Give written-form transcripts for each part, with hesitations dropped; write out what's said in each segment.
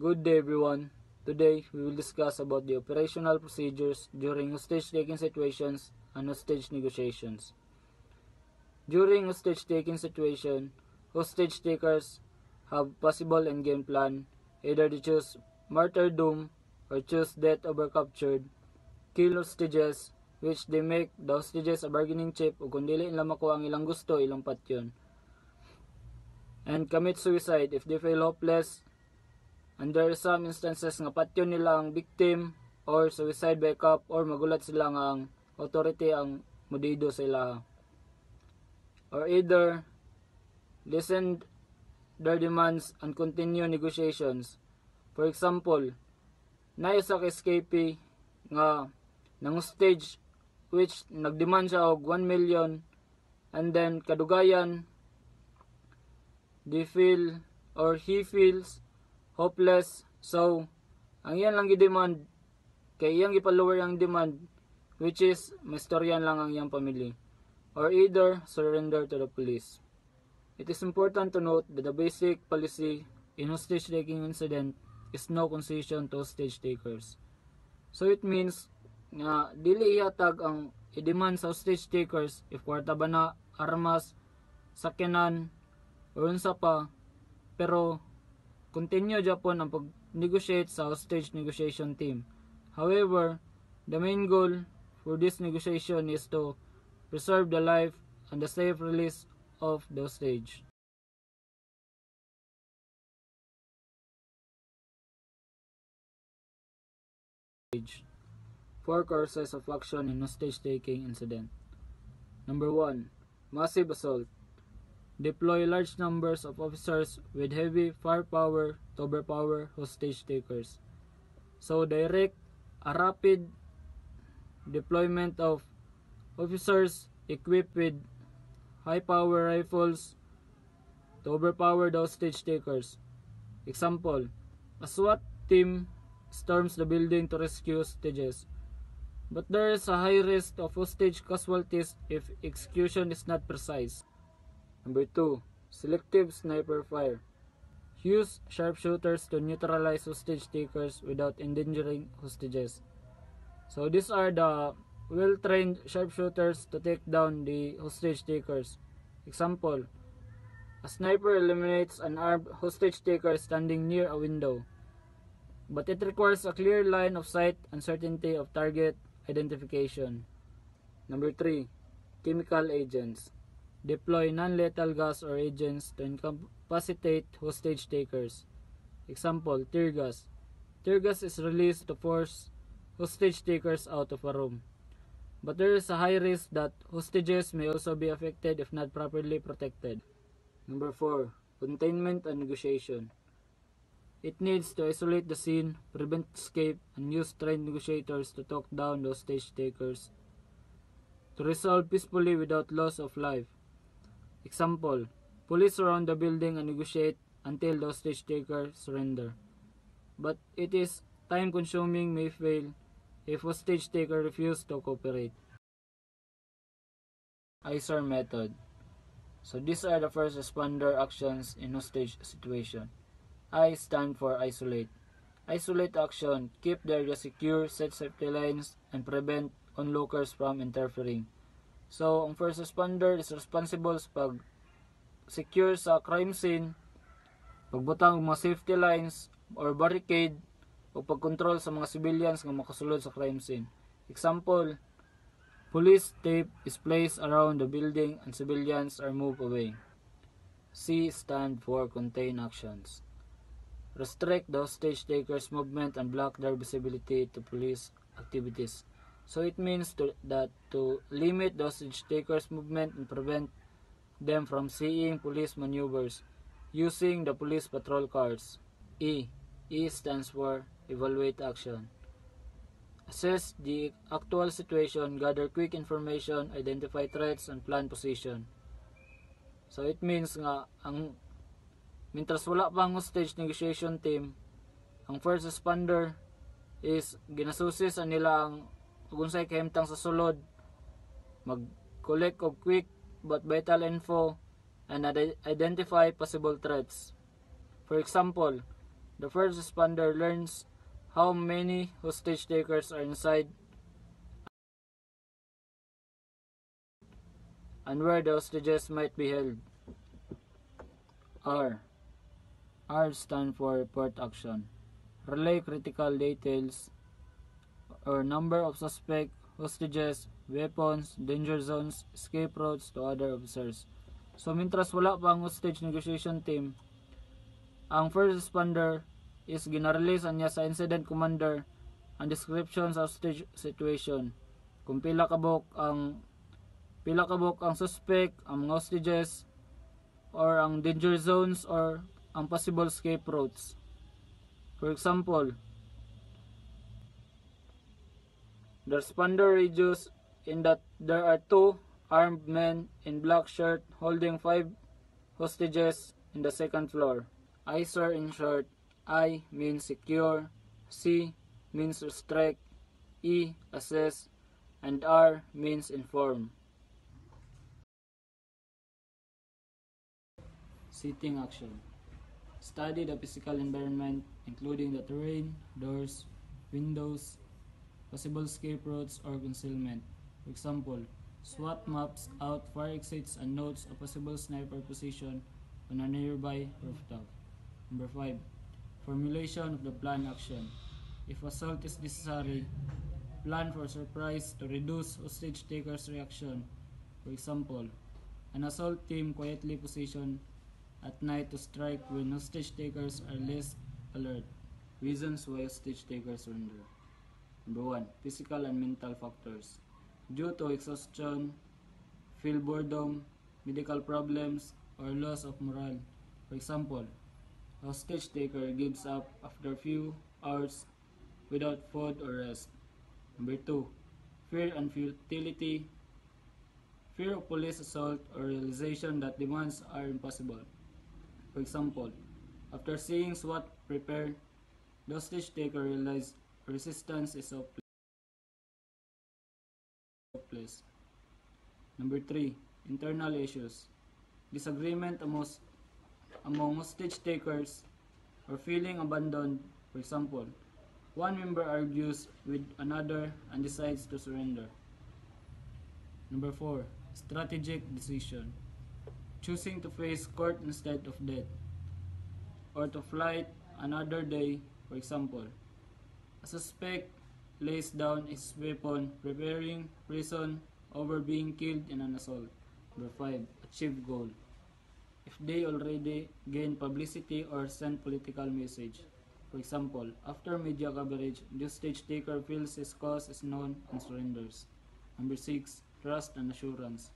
Good day everyone. Today we will discuss about the operational procedures during hostage-taking situations and hostage negotiations. During hostage-taking situation, hostage takers have possible endgame plan, either to choose martyrdom or choose death over captured, kill hostages, which they make the hostages a bargaining chip o kung dili nila makuha ang ilang gusto, ilang patyon, and commit suicide if they feel hopeless. And there are some instances nga patyon nila ang victim or suicide by cop or magulat sila nga ang authority ang mudido sa ilaha. Or either listen their demands and continue negotiations. For example, nayo sa escapee nga nang hostage which nagdemand siya og 1 million, and then kadugayan they feel or he feels hopeless, so ang iyan lang gi-demand kay iyang ipalower ang demand, which is mastoryan lang ang iyang family, or either surrender to the police. It is important to note that the basic policy in hostage taking incident is no concession to hostage takers. So it means nga dili ihatag ang i-demand sa hostage takers if kwarta ba na, armas, sakyanan, o unsa pa, pero continue Japon ang pag-negotiate sa hostage negotiation team. However, the main goal for this negotiation is to preserve the life and the safe release of the hostage. Four courses of action in hostage-taking incident. Number 1. Massive assault. Deploy large numbers of officers with heavy firepower to overpower hostage takers. So direct a rapid deployment of officers equipped with high-power rifles to overpower the hostage takers. Example, a SWAT team storms the building to rescue hostages, but there is a high risk of hostage casualties if execution is not precise. Number 2. Selective sniper fire. Use sharpshooters to neutralize hostage takers without endangering hostages. So these are the well-trained sharpshooters to take down the hostage takers. Example, a sniper eliminates an armed hostage taker standing near a window, but it requires a clear line of sight and certainty of target identification. Number 3. Chemical agents. Deploy non-lethal gas or agents to incapacitate hostage takers. Example, tear gas. Tear gas is released to force hostage takers out of a room, but there is a high risk that hostages may also be affected if not properly protected. Number 4. Containment and negotiation. It needs to isolate the scene, prevent escape, and use trained negotiators to talk down the hostage takers to resolve peacefully without loss of life. Example, police surround the building and negotiate until the hostage taker surrender, but it is time-consuming, may fail if hostage taker refuse to cooperate. ISAR method. So these are the first responder actions in hostage situation. I stand for isolate. Isolate action, keep the area secure, set safety lines, and prevent onlookers from interfering. So, ang first responder is responsible sa pag-secure sa crime scene, pagbutang ng mga safety lines or barricade, o pag-control sa mga civilians nga makasulod sa crime scene. Example, police tape is placed around the building and civilians are moved away. C stand for contain actions. Restrict the hostage takers' movement and block their visibility to police activities. So it means to limit the hostage takers' movement and prevent them from seeing police maneuvers using the police patrol cars. E stands for evaluate action. Assess the actual situation, gather quick information, identify threats, and plan position. So it means nga mientras wala pang hostage negotiation team, ang first responder is ginasusi sa nila ang unsay kahimtang sa sulod, mag-collect of quick but vital info, and identify possible threats. For example, The first responder learns how many hostage takers are inside and where the hostages might be held. R. R stand for report action. Relay critical details or number of suspect, hostages, weapons, danger zones, escape routes to other officers. So mintras wala pa ang hostage negotiation team, ang first responder is ginarelease niya sa incident commander ang description sa hostage situation. Kung pila kabok ang suspect, ang mga hostages, or ang danger zones or ang possible escape routes. For example, the responder radios in that there are 2 armed men in black shirt holding 5 hostages in the second floor. ISER in short, I means secure, C means restrict, E assess, and R means inform. Sitting action. Study the physical environment including the terrain, doors, windows, possible escape routes or concealment. For example, SWAT maps out fire exits and notes a possible sniper position on a nearby rooftop. Number 5. Formulation of the plan action. If assault is necessary, plan for surprise to reduce hostage takers' reaction. For example, an assault team quietly positioned at night to strike when hostage takers are less alert. Reasons why hostage takers surrender. Number 1. Physical and mental factors. Due to exhaustion, feel boredom, medical problems, or loss of morale. For example, a hostage taker gives up after a few hours without food or rest. Number 2. Fear and futility. Fear of police assault or realization that demands are impossible. For example, after seeing SWAT prepare, the hostage taker realized resistance is hopeless. Number 3. Internal issues. Disagreement among hostage takers or feeling abandoned. For example, one member argues with another and decides to surrender. Number 4. Strategic decision. Choosing to face court instead of death, or to flight another day. For example, a suspect lays down his weapon, preparing prison over being killed in an assault. Number 5. Achieve goal. If they already gain publicity or send political message. For example, after media coverage, the hostage taker feels his cause is known and surrenders. Number 6. Trust and assurance.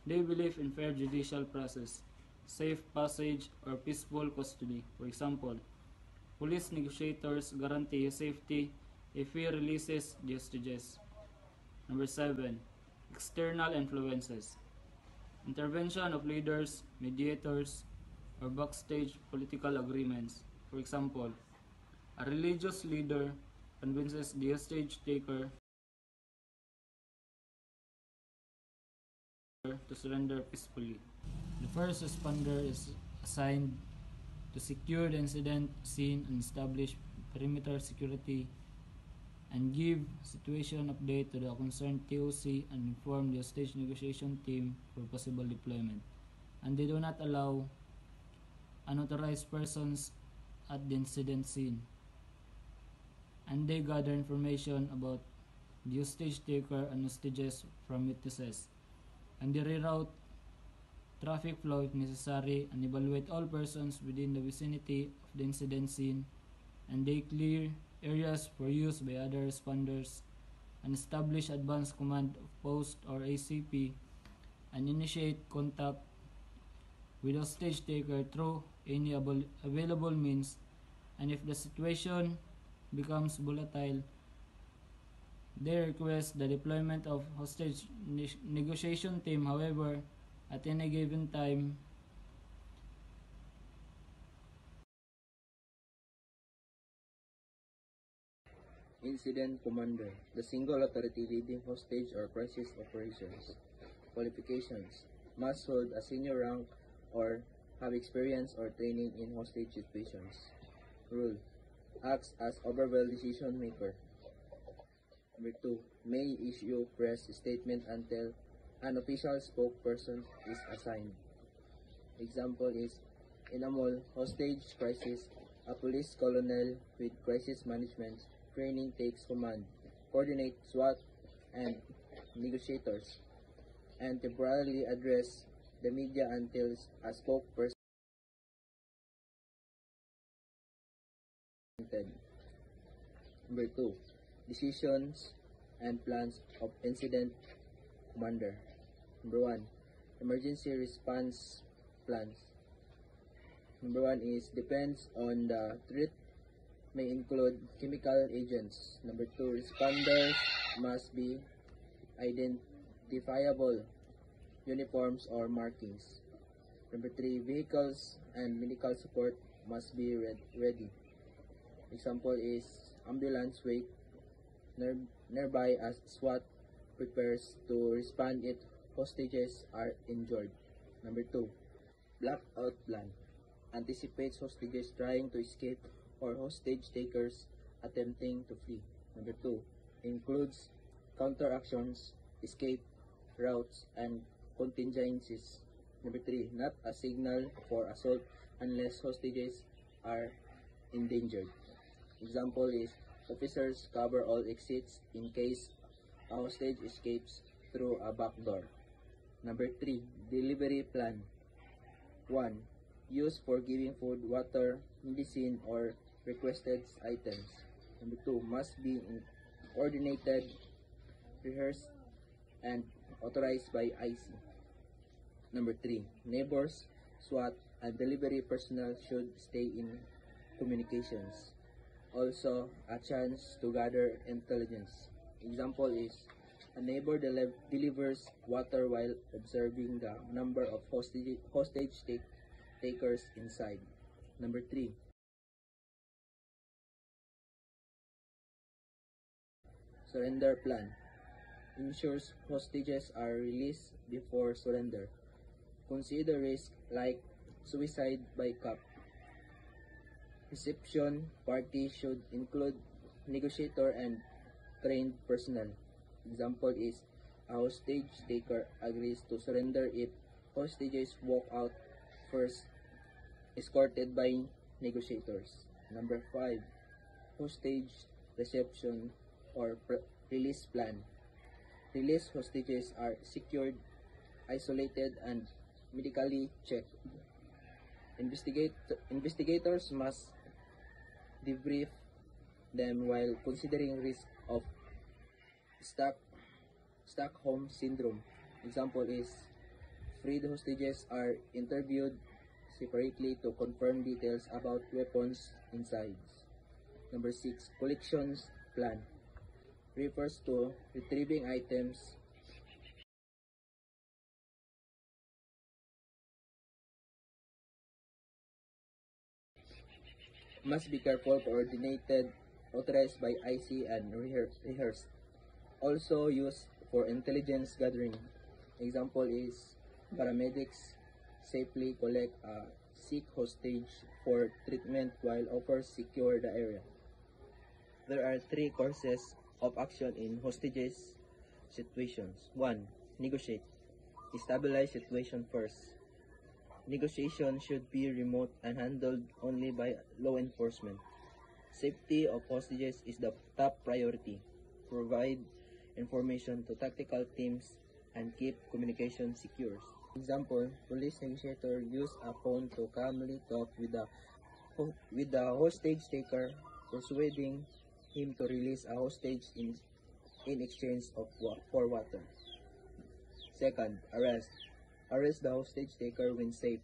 They believe in fair judicial process, safe passage, or peaceful custody. For example, police negotiators guarantee safety if he releases the hostages. Number 7. External influences. Intervention of leaders, mediators, or backstage political agreements. For example, a religious leader convinces the hostage taker to surrender peacefully. The first responder is assigned to secure the incident scene and establish perimeter security and give situation update to the concerned TOC and inform the hostage negotiation team for possible deployment. And they do not allow unauthorized persons at the incident scene. And they gather information about the hostage taker and hostages from witnesses. And they reroute traffic flow if necessary and evaluate all persons within the vicinity of the incident scene, and they clear areas for use by other responders and establish advanced command of post or ACP and initiate contact with hostage taker through any available means, and if the situation becomes volatile, they request the deployment of hostage negotiation team. However, at any given time, Incident Commander, the single authority leading hostage or crisis operations. Qualifications: must hold a senior rank or have experience or training in hostage situations. rule. Acts as overall decision maker. Number 2. May issue press statement until an official spokesperson is assigned. Example is, in a mall hostage crisis, a police colonel with crisis management training takes command, coordinate SWAT and negotiators, and temporarily address the media until a spokesperson. Number 2. Decisions and plans of incident commander. Number 1. Emergency response plans. Number 1 is depends on the threat, may include chemical agents. Number 2, responders must be identifiable, uniforms or markings. Number 3, vehicles and medical support must be ready. Example is ambulance wait nearby as SWAT prepares to respond if hostages are injured. Number 2, blackout plan. Anticipates hostages trying to escape or hostage takers attempting to flee. Number 2, includes counteractions, escape routes, and contingencies. Number 3, not a signal for assault unless hostages are endangered. Example is officers cover all exits in case a hostage escapes through a back door. Number 3, delivery plan. 1. Used for giving food, water, medicine, or requested items. Number 2, must be coordinated, rehearsed, and authorized by IC. Number 3, neighbors, SWAT, and delivery personnel should stay in communications. Also, a chance to gather intelligence. Example is, a neighbor delivers water while observing the number of hostage takers inside. Number 3, surrender plan. Ensures hostages are released before surrender. Consider risk like suicide by cop. Reception party should include negotiator and trained personnel. Example is, a hostage taker agrees to surrender if hostages walk out first, escorted by negotiators. Number 5, hostage reception or release plan. Release hostages are secured, isolated, and medically checked. Investigators must debrief them while considering risk of Stockholm Syndrome. Example is, freed hostages are interviewed separately to confirm details about weapons inside. Number 6, collections plan. Refers to retrieving items must be careful, coordinated, authorized by IC, and rehearsed. Also used for intelligence gathering. Example is, paramedics safely collect a sick hostage for treatment while offers secure the area. There are 3 courses of action in hostages situations. 1. Negotiate. Stabilize situation first. Negotiation should be remote and handled only by law enforcement. Safety of hostages is the top priority. Provide information to tactical teams and keep communication secure. Example, police negotiator use a phone to calmly talk with the hostage taker, persuading him to release a hostage in exchange for water. Second, arrest. Arrest the hostage taker when safe.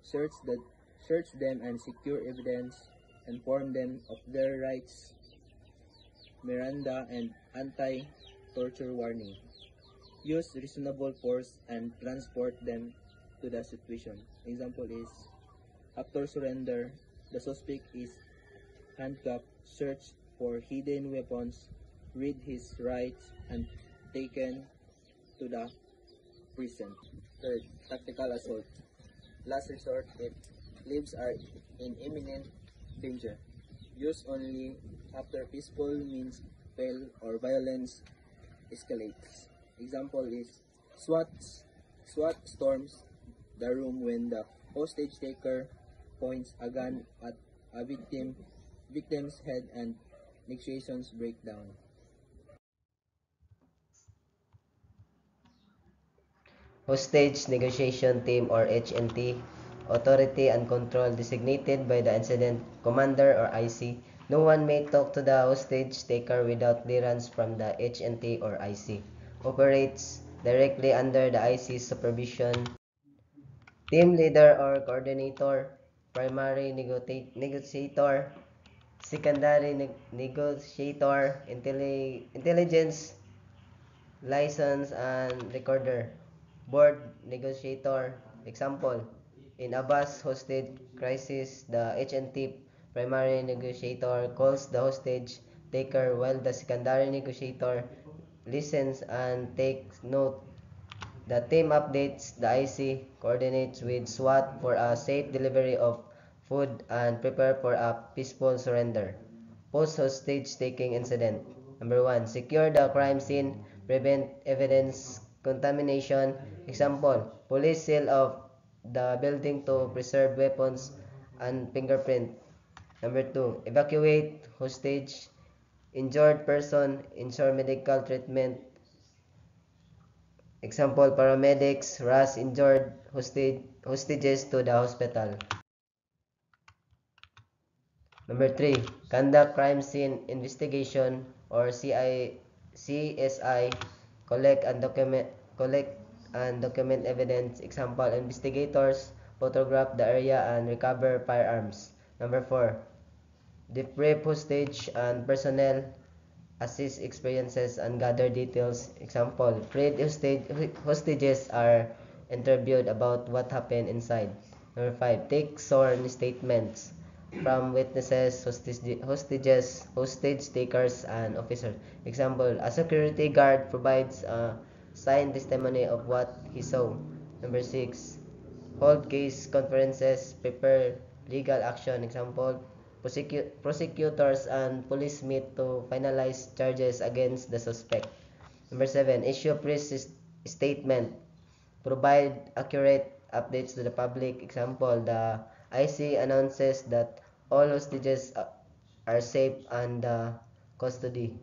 Search them and secure evidence. Inform them of their rights, Miranda and anti-torture warning. Use reasonable force and transport them to the situation. Example is, after surrender, the suspect is handcuffed, searched for hidden weapons, read his rights, and taken to the prison. Third, tactical assault. Last resort if lives are in imminent danger. Use only after peaceful means fail or violence escalates. Example is SWAT SWAT storms the room when the hostage taker points a gun at a victim's head and negotiations break down. Hostage Negotiation Team or HNT, authority and control designated by the incident commander or IC. No one may talk to the hostage taker without clearance from the HNT or IC. Operates directly under the IC's supervision. Team leader or coordinator, primary negotiator, secondary negotiator, intelligence license and recorder, board negotiator. Example, in a bus hostage crisis, the HNT primary negotiator calls the hostage taker while the secondary negotiator listens and takes note. The team updates the IC, coordinates with SWAT for a safe delivery of food, and prepare for a peaceful surrender. Post-hostage taking incident. Number 1. Secure the crime scene, prevent evidence contamination. Example, police seal off the building to preserve weapons and fingerprint. Number 2. Evacuate hostage, injured person, ensure medical treatment. Example, paramedics rush injured hostages to the hospital. Number 3, conduct crime scene investigation or CSI, collect and document evidence. Example, investigators photograph the area and recover firearms. Number 4, debrief hostage and personnel, assist experiences and gather details. Example, hostages are interviewed about what happened inside. Number 5, take sworn statements from witnesses, hostage takers, and officers. Example, a security guard provides a signed testimony of what he saw. Number 6, hold case conferences, prepare legal action. Example, prosecutors and police meet to finalize charges against the suspect. Number 7, issue press statement, provide accurate updates to the public. Example, the IC announces that all hostages are safe and custody.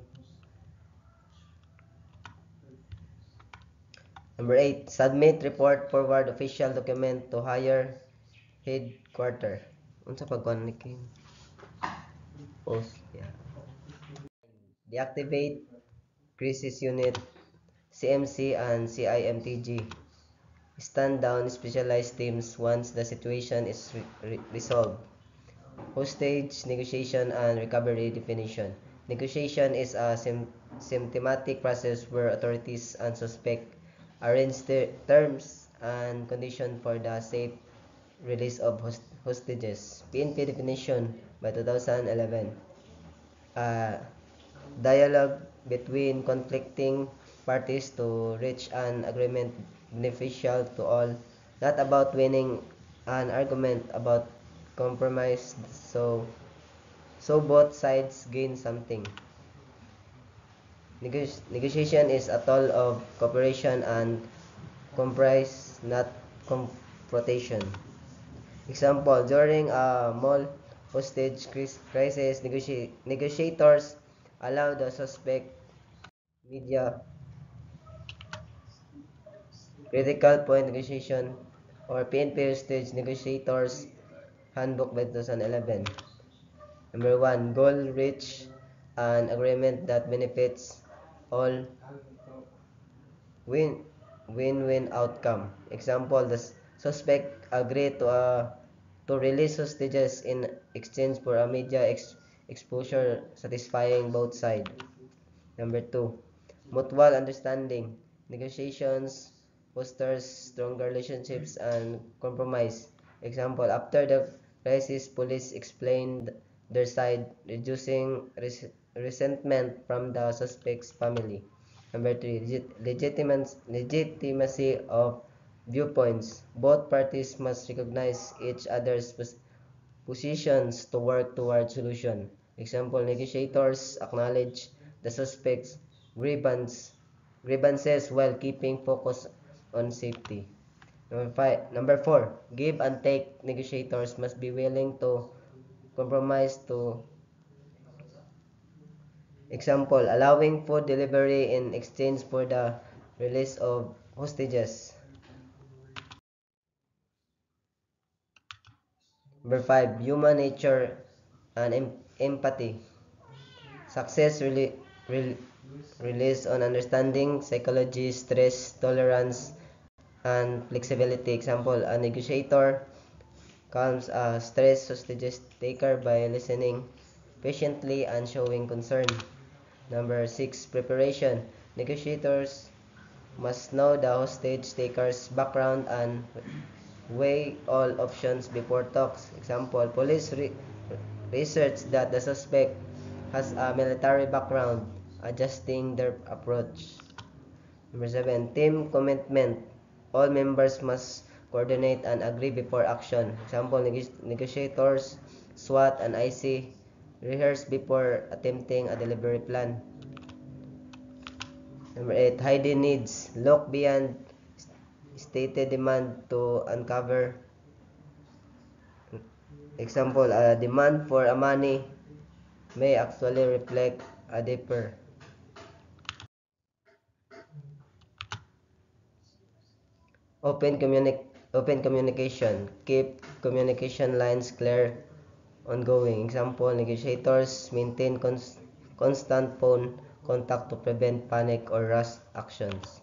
Number 8, submit report forward official document to higher headquarter. Unsa pagkuan ni post? Yeah. Deactivate crisis unit, CMC and CIMTG. Stand down specialized teams once the situation is resolved. Hostage negotiation and recovery definition. Negotiation is a symptomatic process where authorities and suspect arrange terms and conditions for the safe release of hostages. PNP definition by 2011. Dialogue between conflicting parties to reach an agreement beneficial to all, not about winning an argument, about compromise so both sides gain something. Negotiation is a tool of cooperation and compromise, not confrontation. Example, during a mall hostage crisis, negotiators allow the suspect media critical point negotiation or PNP hostage negotiators handbook by 2011. Number 1, goal reach an agreement that benefits all, win-win outcome. Example, the suspect agreed to release hostages in exchange for a media exposure satisfying both sides. Number 2, mutual understanding. Negotiations fosters stronger relationships and compromise. Example, after the crisis, police explained their side, reducing resentment from the suspect's family. Number 3, legitimacy of viewpoints. Both parties must recognize each other's positions to work toward solution. Example, negotiators acknowledge the suspect's grievances while keeping focus on safety. Number 4, give and take. Negotiators must be willing to compromise to example, allowing food delivery in exchange for the release of hostages. Number 5, human nature and empathy. Success relies on understanding psychology, stress, tolerance, and flexibility. Example, a negotiator calms a stressed hostage taker by listening patiently and showing concern. Number 6, preparation. Negotiators must know the hostage taker's background and weigh all options before talks. Example, police research that the suspect has a military background, adjusting their approach. Number 7, team commitment. All members must coordinate and agree before action. Example, negotiators, SWAT, and IC rehearse before attempting a delivery plan. Number 8, hidden needs. Look beyond stated demand to uncover. Example, a demand for a money may actually reflect a deeper. Open communication. Keep communication lines clear, ongoing. Example, negotiators maintain constant phone contact to prevent panic or rush actions.